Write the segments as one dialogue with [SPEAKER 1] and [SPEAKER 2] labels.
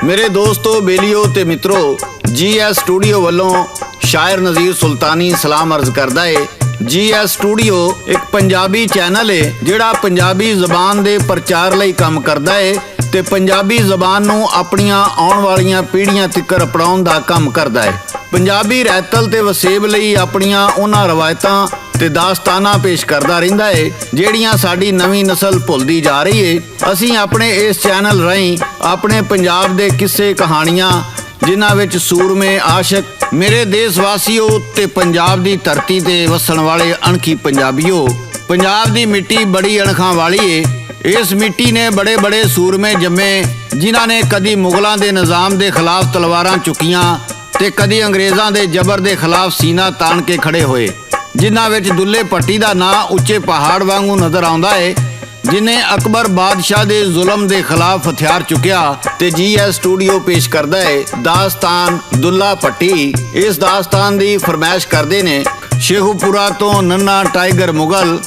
[SPEAKER 1] मेरे दोस्तों बेलियो ते मित्रों GS स्टूडियो वालों शायर नज़ीर सुल्तानी सलाम अर्ज करदा है। GS स्टूडियो एक पंजाबी चैनल है जिहड़ा पंजाबी जबान दे प्रचार लई काम करदा है ते पंजाबी जबान नूं अपनियां आउण वालियां पीढ़ियां तिकर अपनाउण दा काम करदा है। पंजाबी रहतल ते वसेब लई अपनियां उन्हां रवायतां ते दास्ताना पेश करदा रहिंदा है ਜਿਹੜੀਆਂ ਸਾਡੀ ਨਵੀਂ ਨਸਲ ਭੁੱਲਦੀ ਜਾ ਰਹੀ ਹੈ। ਅਸੀਂ ਆਪਣੇ ਇਸ ਚੈਨਲ ਰਾਹੀਂ ਆਪਣੇ ਪੰਜਾਬ ਦੇ ਕਿੱਸੇ ਕਹਾਣੀਆਂ ਜਿਨ੍ਹਾਂ ਵਿੱਚ ਸੂਰਮੇ ਆਸ਼ਿਕ ਮੇਰੇ ਦੇਸ਼ ਵਾਸੀਓ ਤੇ ਪੰਜਾਬ ਦੀ ਧਰਤੀ ਤੇ ਵਸਣ ਵਾਲੇ ਅਣਖੀ ਪੰਜਾਬੀਓ, ਪੰਜਾਬ ਦੀ ਮਿੱਟੀ ਬੜੀ ਅਣਖਾਂ ਵਾਲੀ ਏ। ਇਸ ਮਿੱਟੀ ਨੇ ਬੜੇ ਬੜੇ ਸੂਰਮੇ ਜੰਮੇ ਜਿਨ੍ਹਾਂ ਨੇ ਕਦੀ ਮੁਗਲਾਂ ਦੇ ਨਿਜ਼ਾਮ ਦੇ ਖਿਲਾਫ ਤਲਵਾਰਾਂ ਚੁੱਕੀਆਂ ਤੇ ਕਦੀ ਅੰਗਰੇਜ਼ਾਂ ਦੇ ਜ਼ਬਰ ਦੇ ਖਿਲਾਫ ਸੀਨਾ ਤਾਣ ਕੇ ਖੜੇ ਹੋਏ, ਜਿਨ੍ਹਾਂ ਵਿੱਚ ਦੁੱਲੇ ਭੱਟੀ ਦਾ ਨਾਂ ਉੱਚੇ ਪਹਾੜ ਵਾਂਗੂ ਨਜ਼ਰ ਆਉਂਦਾ ਹੈ, ਜਿਨੇ ਅਕਬਰ ਬਾਦਸ਼ਾਹ ਦੇ ਜ਼ੁਲਮ ਦੇ ਖਿਲਾਫ ਹਥਿਆਰ ਚੁੱਕਿਆ। ਤੇ GS ਸਟੂਡੀਓ ਪੇਸ਼ ਕਰਦਾ ਹੈ ਦਾਸਤਾਨ ਦੁੱਲਾ ਭੱਟੀ। ਇਸ ਦਾਸਤਾਨ ਦੀ ਫਰਮਾਇਸ਼ ਕਰਦੇ ਨੇ ਸ਼ੇਖੂਪੁਰਾ ਤੋਂ ਨੰਨਾ ਟਾਈਗਰ ਮੁਗਲ,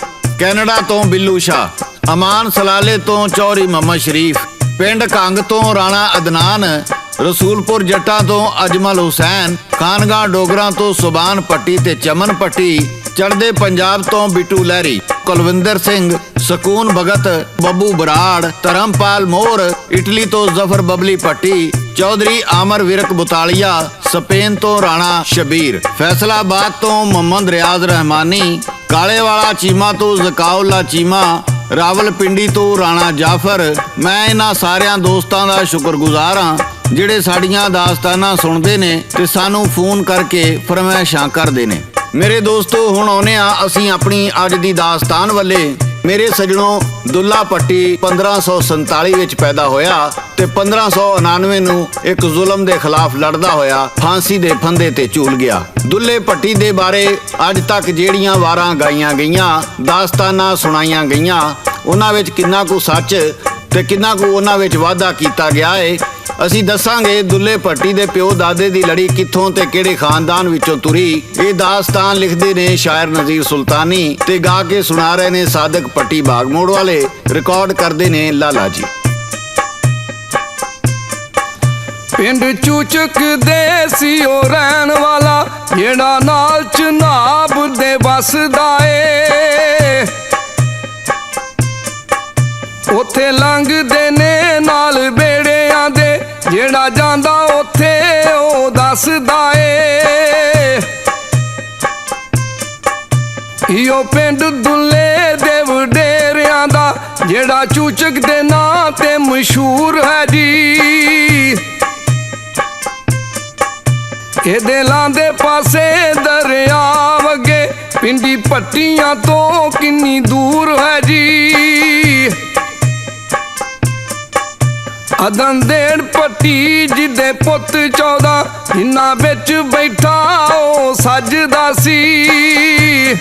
[SPEAKER 1] ਕੈਨੇਡਾ ਤੋਂ ਬਿੱਲੂ ਸ਼ਾਹ, ਅਮਾਨ ਸਲਾਲੇ ਤੋਂ ਚੌਧਰੀ ਮੁਹੰਮਦ ਸ਼ਰੀਫ, ਪਿੰਡ ਕੰਗ ਤੋਂ ਰਾਣਾ ਅਦਨਾਨ, रसूलपुर जट्टा तो अजमल हुसैन, खानगा डोगरा तो सुबान पट्टी ते चमन पट्टी, चढ़दे पंजाब तो बिटू लहरी, कुलविंदर सिंह, सकून भगत, बब्बू बराड़, धर्मपाल मोर, इटली तो जफर बबली पट्टी, चौधरी आमर विरक बुतालिया, स्पेन तो राणा शबीर, फैसलाबाद तो मोहम्मद रियाज रहमानी, कालेवाला चीमा तो जकाउल्ला चीमा, रावलपिंडी तो राणा जाफर। मैं इन्हां सारियां दोस्तां दा शुक्रगुजार हां ਜਿਹੜੇ ਸਾਡੀਆਂ ਦਾਸਤਾਨਾਂ ਸੁਣਦੇ ਨੇ ਤੇ ਸਾਨੂੰ ਫੋਨ ਕਰਕੇ ਫਰਮਾਇਸ਼ਾਂ ਕਰਦੇ ਨੇ। ਮੇਰੇ ਦੋਸਤੋ ਹੁਣ ਆਉਨੇ ਆ ਅਸੀਂ ਆਪਣੀ ਅੱਜ ਦੀ ਦਾਸਤਾਨ ਵੱਲੇ। ਮੇਰੇ ਸੱਜਣੋ ਦੁੱਲਾ ਭੱਟੀ 1547 ਵਿੱਚ ਪੈਦਾ ਹੋਇਆ ਤੇ 1599 ਨੂੰ ਇੱਕ ਜ਼ੁਲਮ ਦੇ ਖਿਲਾਫ ਲੜਦਾ ਹੋਇਆ ਫਾਂਸੀ ਦੇ ਫੰਦੇ ਤੇ ਝੂਲ ਗਿਆ। ਦੁੱਲੇ ਭੱਟੀ ਦੇ ਬਾਰੇ ਅੱਜ ਤੱਕ ਜਿਹੜੀਆਂ ਵਾਰਾਂ ਗਾਈਆਂ ਗਈਆਂ, ਦਾਸਤਾਨਾਂ ਸੁਣਾਈਆਂ ਗਈਆਂ, ਉਹਨਾਂ ਵਿੱਚ ਕਿੰਨਾ ਕੁ ਸੱਚ ਤੇ ਕਿੰਨਾ ਕੁ ਉਹਨਾਂ ਵਿੱਚ ਵਾਅਦਾ ਕੀਤਾ ਗਿਆ ਹੈ ਅਸੀਂ ਦੱਸਾਂਗੇ। ਦੁੱਲੇ ਭੱਟੀ ਦੇ ਪਿਓ ਦਾਦੇ ਦੀ ਲੜੀ ਕਿੱਥੋਂ ਤੇ ਕਿਹੜੇ ਖਾਨਦਾਨ ਵਿੱਚੋਂ ਤੁਰੀ, ਇਹ ਦਾਸਤਾਨ ਲਿਖਦੇ ਨੇ ਸ਼ਾਇਰ ਨਜ਼ੀਰ ਸੁਲਤਾਨੀ ਤੇ ਗਾ ਕੇ ਸੁਣਾ ਰਹੇ ਨੇ ਸਾਦਕ ਭੱਟੀ ਬਾਗਮੋੜ ਵਾਲੇ, ਰਿਕਾਰਡ ਕਰਦੇ ਨੇ ਲਾਲਾ ਜੀ।
[SPEAKER 2] ਪਿੰਡ ਚੂਚਕ ਦੇ ਸੀ ਉਹ ਰਹਿਣ ਵਾਲਾ ਜਿਹੜਾ ਨਾਲ ਚਨਾਬ ਦੇ ਵਸਦਾ ਏ, ਉੱਥੇ ਲੰਘਦੇ ਨੇ ਨਾਲ ਬੇੜਿਆਂ ਦੇ ਜਿਹੜਾ ਜਾਂਦਾ ਉੱਥੇ ਉਹ ਦੱਸਦਾ ਏ। ਇਹੋ ਪਿੰਡ ਦੁੱਲੇ ਦੇ ਵਡੇਰਿਆਂ ਦਾ ਜਿਹੜਾ ਚੂਚਕ ਦੇ ਨਾਂ ਤੇ ਮਸ਼ਹੂਰ ਹੈ ਜੀ। ਇਹਦੇ ਲਾਂਦੇ ਪਾਸੇ ਦਰਿਆ ਵਗੇ ਪਿੰਡੀ ਭੱਟੀਆਂ ਤੋਂ ਕਿੰਨੀ ਦੂਰ ਹੈ ਜੀ। ਅਦਨ ਦੇੜ ਭੱਟੀ ਜਿਹਦੇ ਪੁੱਤ 14 ਜਿਨ੍ਹਾਂ ਵਿੱਚ ਬੈਠਾ ਉਹ ਸੱਜਦਾ ਸੀ,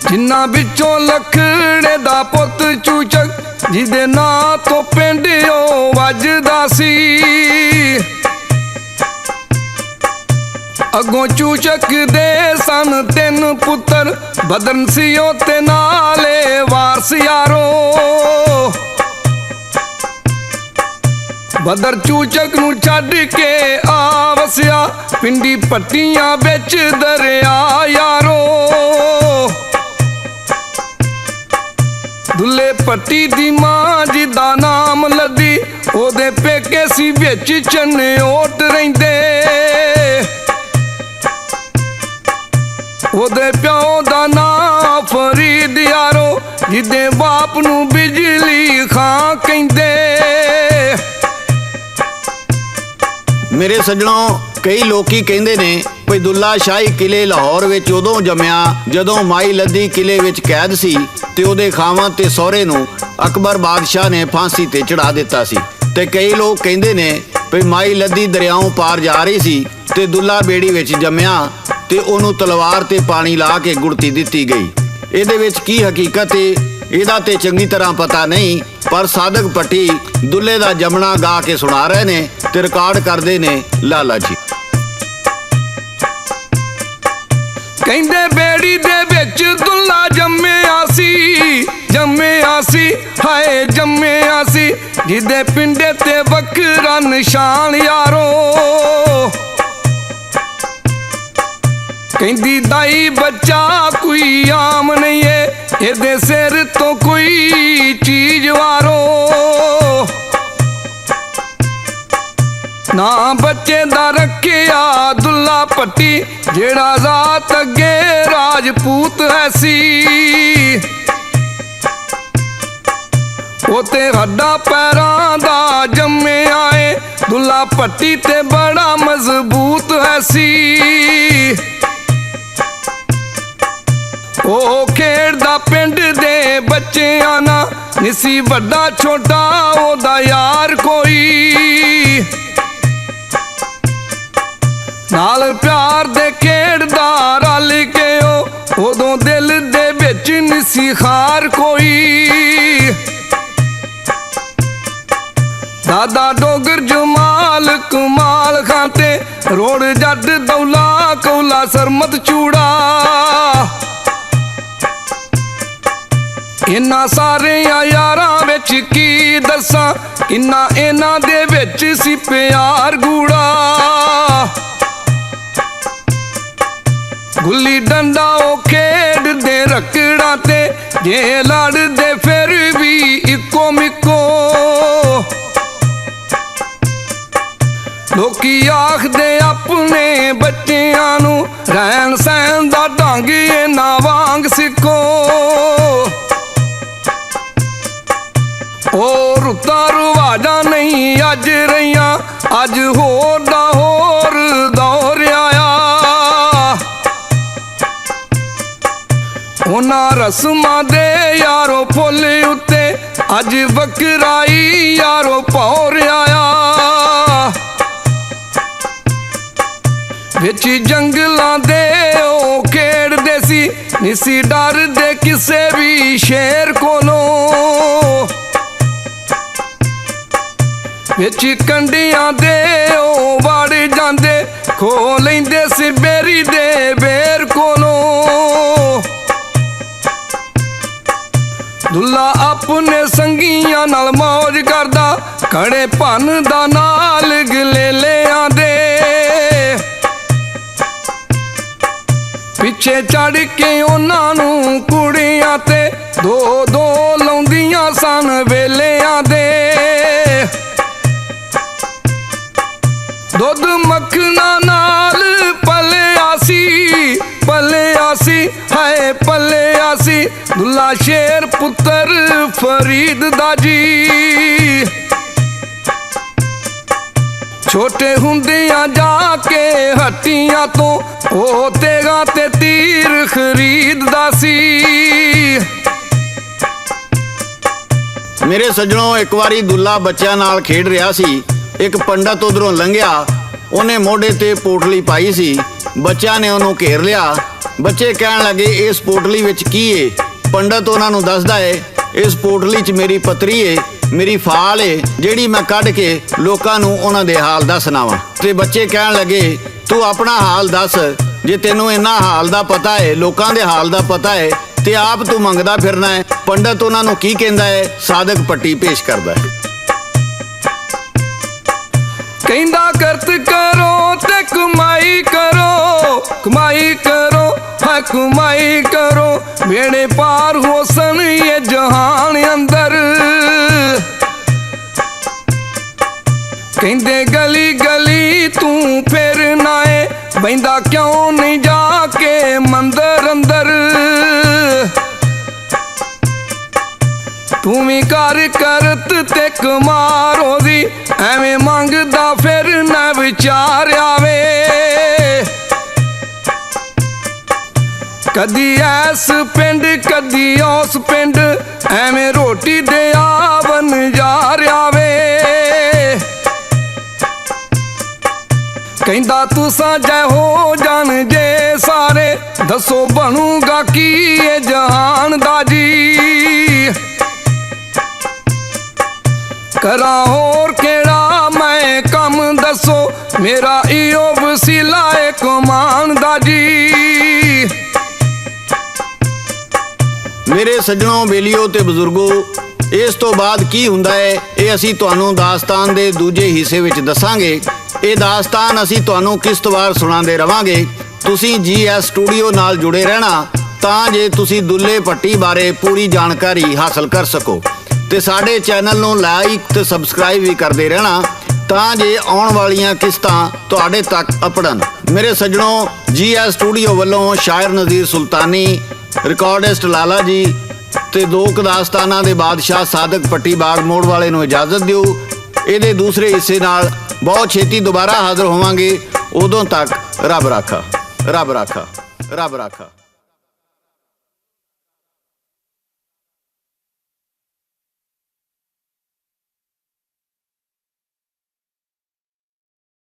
[SPEAKER 2] ਜਿਨ੍ਹਾਂ ਵਿੱਚੋਂ ਲਖੜੇ ਦਾ ਪੁੱਤ ਚੂਚਕ ਜਿਹਦੇ ਨਾਂ ਤੋਂ ਪਿੰਡ ਉਹ ਵੱਜਦਾ ਸੀ। ਅੱਗੋਂ ਚੂਚਕ ਦੇ ਸਨ 3 ਪੁੱਤਰ, ਬਦਨ ਸੀ ਉਹ ਤੇ ਨਾਲੇ ਵਾਰਸ ਯਾਰੋ। ਬਦਰ ਚੂਚਕ ਨੂੰ ਛੱਡ ਕੇ ਆ ਵਸਿਆ ਪਿੰਡੀ ਭੱਟੀਆਂ ਵਿੱਚ ਦਰਿਆ ਯਾਰੋ। ਦੁੱਲੇ ਭੱਟੀ ਦੀ ਮਾਂ ਜਿਹਦਾ ਨਾਮ ਲੱਦੀ ਉਹਦੇ ਪੇਕੇ ਸੀ ਵਿੱਚ ਚੰਨਿਓਟ ਰਹਿੰਦੇ, ਉਹਦੇ ਪਿਓ ਦਾ ਨਾਂ ਫਰੀਦ ਯਾਰੋ ਜਿਹਦੇ ਬਾਪ ਨੂੰ ਬਿਜਲੀ ਖਾਂ ਕਹਿੰਦੇ।
[SPEAKER 1] ਮੇਰੇ ਸੱਜਣੋ ਕਈ ਲੋਕੀ ਕਹਿੰਦੇ ਨੇ ਭਈ ਦੁੱਲਾ ਸ਼ਾਹੀ ਕਿਲੇ ਲਾਹੌਰ ਵਿੱਚ ਉਦੋਂ ਜੰਮਿਆ ਜਦੋਂ ਮਾਈ ਲੱਦੀ ਕਿਲੇ ਵਿੱਚ ਕੈਦ ਸੀ ਤੇ ਉਹਦੇ ਖਾਵਾਂ ਤੇ ਸਹੁਰੇ ਨੂੰ ਅਕਬਰ ਬਾਦਸ਼ਾਹ ਨੇ ਫਾਂਸੀ ਤੇ ਚੜਾ ਦਿੱਤਾ ਸੀ। ਤੇ ਕਈ ਲੋਕ ਕਹਿੰਦੇ ਨੇ ਭਈ ਮਾਈ ਲੱਦੀ ਦਰਿਆਓਂ ਪਾਰ ਜਾ ਰਹੀ ਸੀ ਤੇ ਦੁੱਲਾ ਬੇੜੀ ਵਿੱਚ ਜੰਮਿਆ ਤੇ ਉਹਨੂੰ ਤਲਵਾਰ ਤੇ ਪਾਣੀ ਲਾ ਕੇ ਗੁੜਤੀ ਦਿੱਤੀ ਗਈ। ਇਹਦੇ ਵਿੱਚ ਕੀ ਹਕੀਕਤ ਹੈ ਇਹਦਾ ਤੇ ਚੰਗੀ ਤਰ੍ਹਾਂ ਪਤਾ ਨਹੀਂ, ਪਰ ਸਾਦਕ ਭੱਟੀ ਦੁੱਲੇ ਦਾ ਜਮਣਾ ਗਾ ਕੇ ਸੁਣਾ ਰਹੇ ਨੇ ਤੇ ਰਿਕਾਰਡ ਕਰਦੇ ਨੇ ਲਾਲਾ ਜੀ।
[SPEAKER 2] ਕਹਿੰਦੇ ਬੇੜੀ ਦੇ ਵਿੱਚ ਦੁੱਲਾ ਜੰਮਿਆ ਸੀ, ਜੰਮਿਆ ਸੀ ਹਾਏ ਜੰਮਿਆ ਸੀ, ਜਿਹਦੇ ਪਿੰਡੇ ਤੇ ਵੱਖਰਾ ਨਿਸ਼ਾਨ ਯਾਰੋ। ਕਹਿੰਦੀ ਦਾਈ ਬੱਚਾ ਕੋਈ ਆਮ ਨਹੀਂ ਏ, ਇਹਦੇ ਸਿਰ ਤੋਂ ਕੋਈ ਚੀਜ਼ ਵਾਰੋ। ਨਾ ਬੱਚੇ ਦਾ ਰੱਖਿਆ ਦੁੱਲਾ ਭੱਟੀ, ਜਿਹੜਾ ਰਾਤ ਅੱਗੇ ਰਾਜਪੂਤ ਹੈ ਸੀ। ਉਹ ਤੇ ਹੱਡਾਂ ਪੈਰਾਂ ਦਾ ਜੰਮਿਆ ਏ, ਦੁੱਲਾ ਭੱਟੀ ਤੇ ਬੜਾ ਮਜ਼ਬੂਤ ਹੈ ਸੀ। ਉਹ ਖੇਡਦਾ ਪਿੰਡ ਦੇ ਬੱਚਿਆਂ ਨਾਲ, ਨਿਸੀ ਵੱਡਾ ਛੋਟਾ ਉਹਦਾ ਯਾਰ ਕੋਈ। ਨਾਲ ਪਿਆਰ ਦੇ ਖੇਡਦਾ ਰਲ ਕੇ ਉਹ, ਉਦੋਂ ਦਿਲ ਦੇ ਵਿੱਚ ਨਿਸੀ ਖਾਰ ਕੋਈ। ਦਾਦਾ ਡੋਗਰ ਜਮਾਲ ਕਮਾਲ ਖਾਂ ਤੇ ਰੋੜ ਜੱਟ ਦੌਲਾ ਕੌਲਾ ਸਰਮਤ ਚੂੜਾ। ਇਨ੍ਹਾਂ ਸਾਰਿਆਂ ਯਾਰਾਂ ਵਿੱਚ ਕੀ ਦੱਸਾਂ, ਕਿੰਨਾ ਇਹਨਾਂ ਦੇ ਵਿੱਚ ਸੀ ਪਿਆਰ ਗੂੜਾ। ਗੁੱਲੀ ਡੰਡਾ ਉਹ ਖੇਡਦੇ ਰੱਕੜਾਂ ਤੇ, ਜੇ ਲੜਦੇ ਫਿਰ ਵੀ ਇੱਕੋ ਮਿੱਕੋ। ਲੋਕੀ ਆਖਦੇ ਆਪਣੇ ਬੱਚਿਆਂ ਨੂੰ, ਰਹਿਣ ਸਹਿਣ ਦਾ ਢੰਗ ਇਹਨਾਂ ਵਾਂਗ ਸਿੱਖੋ। ਉਹ ਰੁੱਤਾਂ ਰਿਵਾਜਾਂ ਨਹੀਂ ਅੱਜ ਰਹੀਆਂ, ਅੱਜ ਹੋਰ ਦਾ ਹੋਰ ਦੌਰ ਆਇਆ। ਉਹਨਾਂ ਰਸਮਾਂ ਦੇ ਯਾਰੋ ਫੁੱਲ ਉੱਤੇ, ਅੱਜ ਵਕਰਾਈ ਯਾਰੋ ਭੌਰ ਆਇਆ। ਵਿੱਚ ਜੰਗਲਾਂ ਦੇ ਉਹ ਖੇਡਦੇ ਸੀ, ਨਿਸੀ ਡਰਦੇ ਕਿਸੇ ਵੀ ਸ਼ੇਰ ਕੋਲੋਂ। ਵਿੱਚ ਕੰਢਿਆਂ ਦੇ ਉਹ ਵੜ ਜਾਂਦੇ, ਖੋ ਲੈਂਦੇ ਸੀ ਬੇਰੀ ਦੇ ਬੇਰ ਕੋਲੋਂ। ਦੁੱਲਾ ਆਪਣੇ ਸੰਗੀਆਂ ਨਾਲ ਮੌਜ ਕਰਦਾ, ਖੜੇ ਭੰਨ ਦਾ ਨਾਲ ਗਲੇਲਿਆਂ ਦੇ। ਪਿੱਛੇ ਚੜ ਕੇ ਉਹਨਾਂ ਨੂੰ ਕੁੜੀਆਂ ਤੇ ਦੋ ਦੋ ਲਾਉਂਦੀਆਂ ਸਨ ਵੇਲਿਆਂ ਦੇ। ਦੁੱਧ ਮੱਖਣਾ ਨਾਲ ਪਲਿਆ ਸੀ, ਪਲਿਆ ਸੀ ਹਾਏ ਪਲਿਆ ਸੀ, ਦੁੱਲਾ ਸ਼ੇਰ ਪੁੱਤਰ ਫਰੀਦ ਦਾ ਜੀ। ਛੋਟੇ ਹੁੰਦਿਆਂ ਜਾ ਕੇ ਹੱਟੀਆਂ ਤੋਂ, ਉਹ ਤੇਗਾ ਤੇ ਤੀਰ ਖਰੀਦਦਾ ਸੀ।
[SPEAKER 1] ਮੇਰੇ ਸੱਜਣੋ, ਇੱਕ ਵਾਰੀ ਦੁੱਲਾ ਬੱਚਿਆਂ ਨਾਲ ਖੇਡ ਰਿਹਾ ਸੀ। ਇੱਕ ਪੰਡਤ ਉਧਰੋਂ ਲੰਘਿਆ, ਉਹਨੇ ਮੋਢੇ ਤੇ ਪੋਟਲੀ ਪਾਈ ਸੀ। ਬੱਚਿਆਂ ਨੇ ਉਹਨੂੰ ਘੇਰ ਲਿਆ। ਬੱਚੇ ਕਹਿਣ ਲੱਗੇ ਇਸ ਪੋਟਲੀ ਵਿੱਚ ਕੀ ਏ? ਪੰਡਤ ਉਹਨਾਂ ਨੂੰ ਦੱਸਦਾ ਏ, ਇਸ ਪੋਟਲੀ 'ਚ ਮੇਰੀ ਪੱਤਰੀ ਏ, ਮੇਰੀ ਫਾਲ ਏ, ਜਿਹੜੀ ਮੈਂ ਕੱਢ ਕੇ ਲੋਕਾਂ ਨੂੰ ਉਹਨਾਂ ਦੇ ਹਾਲ ਦਾ ਸੁਣਾਵਾਂ। ਤੇ ਬੱਚੇ ਕਹਿਣ ਲੱਗੇ ਤੂੰ ਆਪਣਾ ਹਾਲ ਦੱਸ, ਜੇ ਤੈਨੂੰ ਇੰਨਾ ਹਾਲ ਦਾ ਪਤਾ ਏ, ਲੋਕਾਂ ਦੇ ਹਾਲ ਦਾ ਪਤਾ ਏ, ਤੇ ਆਪ ਤੂੰ ਮੰਗਦਾ ਫਿਰਨਾ ਹੈ। ਪੰਡਤ ਉਹਨਾਂ ਨੂੰ ਕੀ ਕਹਿੰਦਾ ਏ? ਸਾਦਕ ਪੱਟੀ ਪੇਸ਼ ਕਰਦਾ ਹੈ।
[SPEAKER 2] ਕਹਿੰਦਾ ਕਰਤ ਕਰੋ ਤੇ ਕਮਾਈ ਕਰੋ, ਕਮਾਈ ਕਰੋ ਹੈ ਕਮਾਈ ਕਰੋ, ਵੇੜੇ ਪਾਰ ਹੋਸਨ ਇਹ ਜਹਾਨ ਅੰਦਰ। ਕਹਿੰਦੇ ਗਲੀ ਗਲੀ ਤੂੰ ਫਿਰ ਨਾ ਏ, ਬੈਂਦਾ ਕਿਉਂ ਨਹੀਂ ਜਾ ਕੇ ਮੰਦਰ ਅੰਦਰ। ਤੂੰ ਵੀ ਕਰ ਕਰਤ ਤੇ ਕਮਾਰੋ ਦੀ, ਐਵੇਂ ਮੰਗਦਾ ਫਿਰ ਨਾ ਵਿਚਾਰ ਆਵੇ। ਕਦੀ ਐਸ ਪਿੰਡ ਕਦੀ ਉਸ ਪਿੰਡ, ਐਵੇਂ ਰੋਟੀ ਦੇ ਆਵਨ ਜਾਰ ਆਵੇ। ਕਹਿੰਦਾ ਤੁਸਾਂ ਜੈ ਹੋ ਜਾਣ ਜੇ ਸਾਰੇ, ਦੱਸੋ ਬਣੂਗਾ ਕੀ ਇਹ ਜਹਾਨ ਦਾ ਜੀ। ਕਰਾਂ ਹੋਰ ਕਿਹੜਾ ਮੈਂ ਕੰਮ ਦੱਸੋ, ਮੇਰਾ ਇਓ ਵਸੀਲਾ ਏ ਕਮਾਨ ਦਾ ਜੀ।
[SPEAKER 1] ਮੇਰੇ ਸੱਜਣੋ, ਬੇਲੀਓ ਤੇ ਬਜ਼ੁਰਗੋ, ਇਸ ਤੋਂ ਬਾਅਦ ਕੀ ਹੁੰਦਾ ਹੈ ਇਹ ਅਸੀਂ ਤੁਹਾਨੂੰ ਦਾਸਤਾਨ ਦੇ ਦੂਜੇ ਹਿੱਸੇ ਵਿੱਚ ਦੱਸਾਂਗੇ। ਇਹ ਦਾਸਤਾਨ ਅਸੀਂ ਤੁਹਾਨੂੰ ਕਿਸ਼ਤਵਾਰ ਸੁਣਾਉਂਦੇ ਰਵਾਂਗੇ। ਤੁਸੀਂ GS ਸਟੂਡੀਓ ਨਾਲ ਜੁੜੇ ਰਹਿਣਾ ਤਾਂ ਜੇ ਤੁਸੀਂ ਦੁੱਲੇ ਭੱਟੀ ਬਾਰੇ ਪੂਰੀ ਜਾਣਕਾਰੀ ਹਾਸਲ ਕਰ ਸਕੋ, ਤੇ ਸਾਡੇ ਚੈਨਲ ਨੂੰ ਲਾਈਕ ਤੇ ਸਬਸਕ੍ਰਾਈਬ ਵੀ ਕਰਦੇ ਰਹਿਣਾ ਤਾਂ ਜੇ ਆਉਣ ਵਾਲੀਆਂ ਕਿਸ਼ਤਾਂ ਤੁਹਾਡੇ ਤੱਕ ਅਪੜਨ। ਮੇਰੇ ਸੱਜਣੋ, GS ਸਟੂਡੀਓ ਵੱਲੋਂ ਸ਼ਾਇਰ ਨਜ਼ੀਰ ਸੁਲਤਾਨੀ, ਰਿਕਾਰਡਿਸਟ ਲਾਲਾ ਜੀ ਤੇ ਦੋ ਦਾਸਤਾਨਾਂ ਦੇ ਬਾਦਸ਼ਾਹ ਸਾਦਕ ਭੱਟੀ ਬਾਗ ਮੋੜ ਵਾਲੇ ਨੂੰ ਇਜਾਜ਼ਤ ਦਿਓ। ਇਹਦੇ ਦੂਸਰੇ ਹਿੱਸੇ ਨਾਲ ਬਹੁਤ ਛੇਤੀ ਦੁਬਾਰਾ ਹਾਜ਼ਰ ਹੋਵਾਂਗੇ। ਉਦੋਂ ਤੱਕ ਰੱਬ ਰਾਖਾ, ਰੱਬ ਰਾਖਾ, ਰੱਬ ਰਾਖਾ।